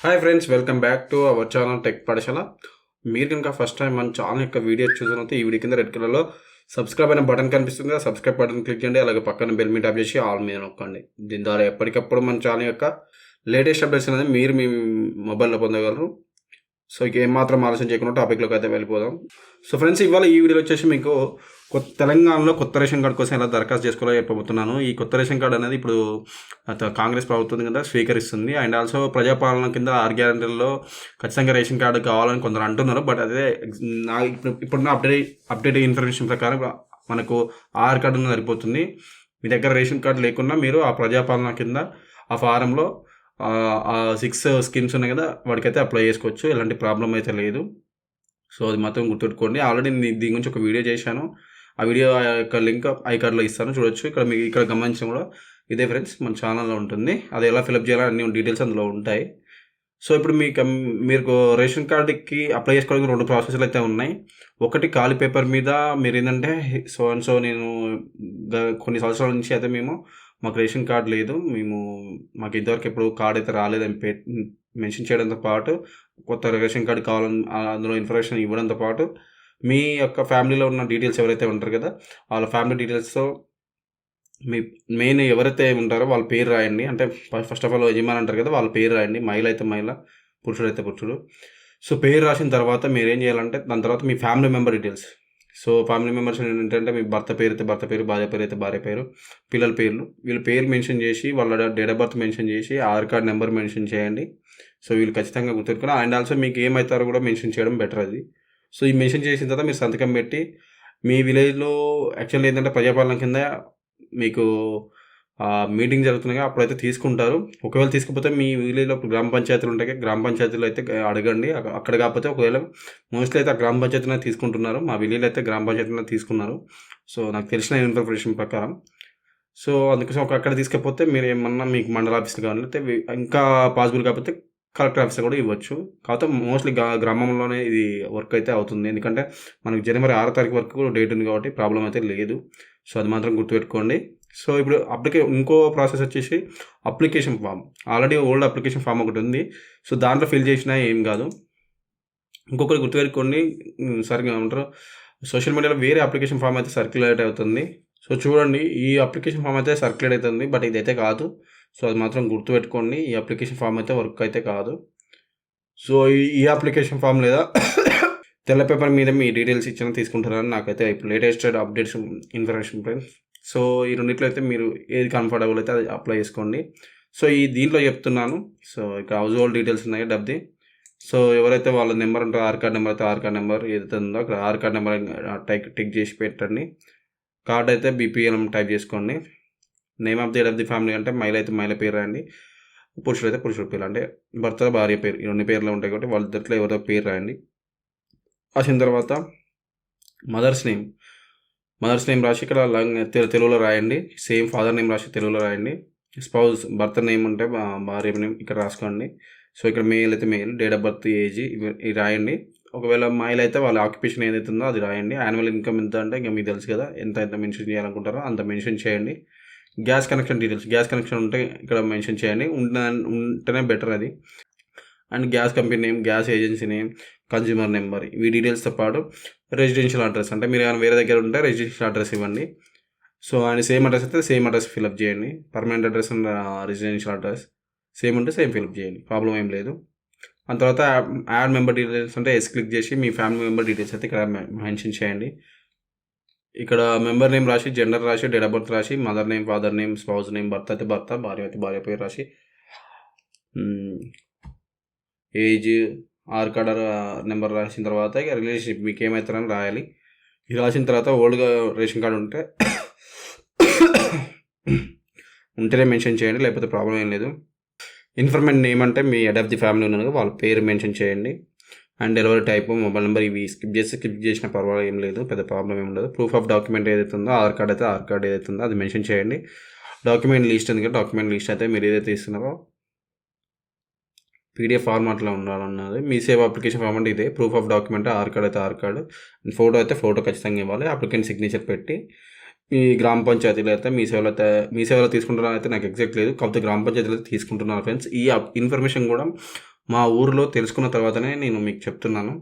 Hi friends, welcome back to our channel tech పాఠశాల. మీరు కనుక ఫస్ట్ టైం మన ఛానల్ యొక్క వీడియో చూసినట్లయితే ఈ వీడియో కింద రెడ్ కలర్లో సబ్స్క్రైబ్ అయిన బటన్ కనిపిస్తుంది కదా, సబ్స్క్రైబ్ బటన్ క్లిక్ చేయండి. అలాగే పక్కన బెల్ మీద ట్యాప్ చేసి ఆల్ మీద నొక్కండి. దీని ద్వారా ఎప్పటికప్పుడు మన ఛానల్ యొక్క లేటెస్ట్ అప్డేట్స్ అనేది మీరు మీ మొబైల్లో పొందగలరు. సో ఇక ఏమాత్రం ఆలోచన చేయకుండా టాపిక్లోకి అయితే వెళ్ళిపోదాం. సో ఫ్రెండ్స్, ఇవాళ ఈ వీడియోలో వచ్చేసి మీకు తెలంగాణలో కొత్త రేషన్ కార్డు కోసం ఎలా దరఖాస్తు చేసుకోవాలో చెప్పబోతున్నాను. ఈ కొత్త రేషన్ కార్డు అనేది ఇప్పుడు కాంగ్రెస్ ప్రభుత్వం కింద స్వీకరిస్తుంది. అండ్ ఆల్సో ప్రజాపాలన కింద 6 గ్యారెంటీల్లో ఖచ్చితంగా రేషన్ కార్డు కావాలని కొందరు అంటున్నారు. బట్ అదే ఇప్పుడున్న అప్డేట్ ఇన్ఫర్మేషన్ ప్రకారం మనకు ఆధార్ కార్డు ఉన్న సరిపోతుంది. మీ దగ్గర రేషన్ కార్డు లేకున్నా మీరు ఆ ప్రజాపాలన కింద ఆ ఫారంలో 6 స్కీమ్స్ ఉన్నాయి కదా, వాడికైతే అప్లై చేసుకోవచ్చు. ఎలాంటి ప్రాబ్లం అయితే లేదు. సో అది మాత్రం గుర్తుపెట్టుకోండి. ఆల్రెడీ నేను దీని గురించి ఒక వీడియో చేశాను. ఆ వీడియో యొక్క లింక్ ఐ కార్డ్లో ఇస్తాను, చూడొచ్చు. ఇక్కడ గమనించడం కూడా ఇదే ఫ్రెండ్స్, మన ఛానల్లో ఉంటుంది. అది ఎలా ఫిలప్ చేయాలో అన్ని డీటెయిల్స్ అందులో ఉంటాయి. సో ఇప్పుడు మీరు రేషన్ కార్డుకి అప్లై చేసుకోవడానికి 2 ప్రాసెస్లు అయితే ఉన్నాయి. ఒకటి ఖాళీ పేపర్ మీద మీరు ఏంటంటే సో నేను కొన్ని సంవత్సరాల నుంచి అయితే మాకు రేషన్ కార్డు లేదు, మాకు ఇంతవరకు ఎప్పుడు కార్డు అయితే రాలేదని మెన్షన్ చేయడంతో పాటు కొత్త రేషన్ కార్డు కావాలని అందులో ఇన్ఫర్మేషన్ ఇవ్వడంతో పాటు మీ యొక్క ఫ్యామిలీలో ఉన్న డీటెయిల్స్ ఎవరైతే ఉంటారు కదా, వాళ్ళ ఫ్యామిలీ డీటెయిల్స్తో మీ మెయిన్ ఎవరైతే ఉంటారో వాళ్ళ పేరు రాయండి. అంటే ఫస్ట్ ఆఫ్ ఆల్ యజమాని అంటారు కదా, వాళ్ళ పేరు రాయండి. మహిళ అయితే మహిళ, పురుషుడు అయితే పురుషుడు. సో పేరు రాసిన తర్వాత మీరు ఏం చేయాలంటే దాని తర్వాత మీ family member details. So family members ఏంటంటే మీ భర్త పేరు అయితే భర్త పేరు, భార్య పేరు అయితే భార్య పేరు, పిల్లల పేర్లు, వీళ్ళ పేరు మెన్షన్ చేసి వాళ్ళ డేట్ ఆఫ్ బర్త్ మెన్షన్ చేసి ఆధార్ కార్డ్ నెంబర్ మెన్షన్ చేయండి. సో వీళ్ళు ఖచ్చితంగా గుర్తుపెట్టుకుని అండ్ ఆల్సో మీకు ఏమవుతారో కూడా మెన్షన్ చేయడం బెటర్ అది. సో ఈ మెన్షన్ చేసిన తర్వాత మీరు సంతకం పెట్టి మీ విలేజ్లో యాక్చువల్లీ ఏంటంటే ప్రజాపాలన కింద మీకు మీటింగ్ జరుగుతున్నాయి, అప్పుడైతే తీసుకుంటారు. ఒకవేళ తీసుకపోతే మీ విలేజ్లో గ్రామ పంచాయతీలు ఉంటాయి, గ్రామ పంచాయతీలు అయితే అడగండి. అక్కడ కాకపోతే ఒకవేళ మోస్ట్లీ అయితే ఆ గ్రామ పంచాయతీలో తీసుకుంటున్నారు. మా విలేజ్లో అయితే గ్రామ పంచాయతీలో తీసుకున్నారు. సో నాకు తెలిసిన ఇన్ఫర్మేషన్ ప్రకారం. సో అందుకోసం అక్కడ తీసుకపోతే మీరు ఏమన్నా మీకు మండల ఆఫీస్కి కావాలంటే ఇంకా పాసిబుల్ కాకపోతే కలెక్టర్ ఆఫీస్ కూడా ఇవ్వచ్చు. కాకపోతే మోస్ట్లీ గ్రామంలోనే ఇది వర్క్ అయితే అవుతుంది. ఎందుకంటే మనకు జనవరి 6వ తారీఖు వరకు డేట్ ఉంది కాబట్టి ప్రాబ్లం అయితే లేదు. సో అది మాత్రం గుర్తుపెట్టుకోండి. సో ఇప్పుడు ఇంకో ప్రాసెస్ వచ్చేసి application form. Already old application form ఒకటి ఉంది. సో దాంట్లో ఫిల్ చేసినా ఏం కాదు. ఇంకొకటి గుర్తుపెట్టుకోండి, సరిగ్గా ఉంటారు సోషల్ మీడియాలో వేరే అప్లికేషన్ ఫామ్ అయితే సర్క్యులేట్ అవుతుంది. సో చూడండి, ఈ అప్లికేషన్ ఫామ్ అయితే సర్క్యులేట్ అవుతుంది, బట్ ఇదైతే కాదు. సో అది మాత్రం గుర్తుపెట్టుకోండి, ఈ అప్లికేషన్ ఫామ్ అయితే వర్క్ అయితే కాదు. సో ఈ అప్లికేషన్ ఫామ్ లేదా తెల్ల పేపర్ మీద మీ డీటెయిల్స్ ఇచ్చిన తీసుకుంటారని నాకైతే ఇప్పుడు latest updates information friends. So ఈ రెండిట్లో అయితే మీరు ఏది కంఫర్టబుల్ అయితే అది అప్లై చేసుకోండి. సో దీంట్లో చెప్తున్నాను. సో ఇక్కడ హౌస్ హోల్డ్ డీటెయిల్స్ ఉన్నాయి డబ్బది. సో ఎవరైతే వాళ్ళ నెంబర్ ఉంటారో ఆధార్ కార్డ్ నెంబర్ అయితే ఆధార్ కార్డ్ నెంబర్ ఏదైతే ఉందో అక్కడ ఆధార్ కార్డ్ నెంబర్ టిక్ చేసి పెట్టండి. కార్డ్ అయితే బీపీఎల్ టైప్ చేసుకోండి. Name of the head of the family అంటే మహిళ అయితే మహిళ పేరు రాయండి, పురుషుడు అయితే పురుషుడు పేరు, అంటే భర్త భార్య పేరు, ఈ 2 పేర్లు ఉంటాయి కాబట్టి వాళ్ళిద్దరిలో ఎవరితో పేరు రాయండి. రాసిన తర్వాత మదర్స్ నేమ్ రాసి ఇక్కడ తెలుగులో రాయండి. సేమ్ ఫాదర్ నేమ్ రాసి తెలుగులో రాయండి. స్పౌజ్ భర్త నేమ్ ఉంటే భార్య నేమ్ ఇక్కడ రాసుకోండి. సో ఇక్కడ మెయిల్ అయితే mail, date of birth, age ఇవి రాయండి. ఒకవేళ మహిళ అయితే వాళ్ళ ఆక్యుపేషన్ ఏదైతే ఉందో అది రాయండి. యాన్యువల్ ఇన్కమ్ ఎంత అంటే ఇంకా మీకు తెలుసు కదా, ఎంత మెన్షన్ చేయాలనుకుంటారో అంత మెన్షన్ చేయండి. Gas connection details, gas connection ఉంటే ఇక్కడ మెన్షన్ చేయండి, ఉంటేనే బెటర్ అది. And gas company name, gas agency name, consumer number, ఈ డీటెయిల్స్తో పాటు రెసిడెన్షియల్ అడ్రస్, అంటే మీరు ఏమైనా వేరే దగ్గర ఉంటే రెసిడెన్షియల్ అడ్రస్ ఇవ్వండి. సో అండ్ సేమ్ అడ్రస్ అయితే సేమ్ అడ్రస్ ఫిల్అప్ చేయండి. Permanent address and residential address same ఉంటే సేమ్ ఫిల్అప్ చేయండి, ప్రాబ్లం ఏం లేదు. ఆ తర్వాత యాడ్ మెంబర్ డీటెయిల్స్ అంటే క్లిక్ చేసి మీ ఫ్యామిలీ మెంబర్ డీటెయిల్స్ అయితే ఇక్కడ మెన్షన్ చేయండి. ఇక్కడ మెంబర్ నేమ్ రాసి, జెండర్ రాసి, డేట్ ఆఫ్ బర్త్ రాసి, mother name, father name, spouse name, భర్త అయితే భర్త, భార్య అయితే భార్య పేరు రాసి, ఏజ్, ఆధార్ కార్డ్ నెంబర్ రాసిన తర్వాత ఇక రిలేషన్షిప్ మీకు ఏమవుతారని రాయాలి. ఇది రాసిన తర్వాత ఓల్డ్గా రేషన్ కార్డు ఉంటేనే మెన్షన్ చేయండి, లేకపోతే ప్రాబ్లం ఏం లేదు. ఇన్ఫర్మేషన్ నేమ్ అంటే మీ హెడ్ ఆఫ్ ది ఫ్యామిలీ ఉన్నారు వాళ్ళ పేరు మెన్షన్ చేయండి. And delivery type, mobile number ఇవి స్కిప్ చేసిన పర్వాలేదు, ఏం లేదు, పెద్ద ప్రాబ్లం ఏం ఉండదు. ప్రూఫ్ ఆఫ్ డాక్యుమెంట్ ఏదైతే ఉందో ఆధార్ కార్డ్ అయితే ఆధార్ కార్డ్ ఏదైతే ఉందో అది మెన్షన్ చేయండి. డాక్యుమెంట్ లిస్ట్ ఉంది కదా, డాక్యుమెంట్ లిస్ట్ అయితే మీరు ఏదైతే ఇస్తున్నారో పీడిఎఫ్ ఫార్మాట్లో ఉండాలన్నది. మీ సేవ్ అప్లికేషన్ ఫార్మ్ అంటే ఇదే. Proof of document Aadhaar card అయితే ఆధార్ కార్డు, ఫోటో అయితే ఫోటో ఖచ్చితంగా ఇవ్వాలి. అప్లికెంట్ సిగ్నేచర్ పెట్టి ఈ గ్రామ పంచాయతీలో అయితే మీ సేవలో తీసుకుంటున్నారో అయితే నాకు ఎగ్జాక్ట్ లేదు, కాకపోతే గ్రామ పంచాయతీలో అయితే తీసుకుంటున్నారు ఫ్రెండ్స్. ఈ ఇన్ఫర్మేషన్ కూడా మా ఊర్లో తెలుసుకున్న తర్వాతనే నేను మీకు చెప్తున్నాను.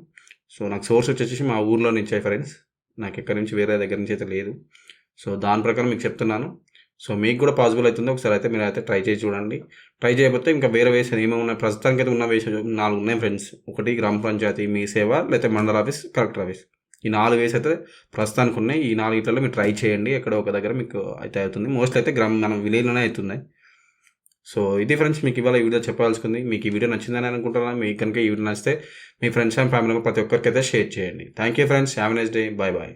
సో నాకు సోర్స్ వచ్చేసి మా ఊర్లో నుంచే ఫ్రెండ్స్, నాకు ఎక్కడి నుంచి వేరే దగ్గర నుంచి అయితే లేదు. సో దాని ప్రకారం మీకు చెప్తున్నాను. సో మీకు కూడా పాసిబుల్ అవుతుందో ఒకసారి అయితే మీరు అయితే ట్రై చేసి చూడండి. ట్రై చేయకపోతే ఇంకా వేరే వేస్ ఏమేమి ఉన్నాయి, ప్రస్తుతానికి అయితే ఉన్న వేస్ 4 ఉన్నాయి ఫ్రెండ్స్. ఒకటి గ్రామ పంచాయతీ, మీ సేవ, లేకపోతే మండల ఆఫీస్, కలెక్టర్ ఆఫీస్. ఈ 4 వేస్ అయితే ప్రస్తుతానికి ఉన్నాయి. ఈ 4 మీరు ట్రై చేయండి, ఎక్కడ ఒక దగ్గర మీకు అయితే అవుతుంది. మోస్ట్లీ అయితే మనం విలేజ్లోనే అవుతుంది. సో ఇది ఫ్రెండ్స్, మీకు ఇవాళ ఈ వీడియో చెప్పాల్సింది. మీకు ఈ వీడియో నచ్చిందని అనుకుంటున్నాను. మీకు కనుక ఈ వీడియో నచ్చితే మీ ఫ్రెండ్స్ అండ్ ఫ్యామిలీ ప్రతి ఒక్కరికి అయితే షేర్ చేయండి. Thank you friends, have a nice day, bye bye.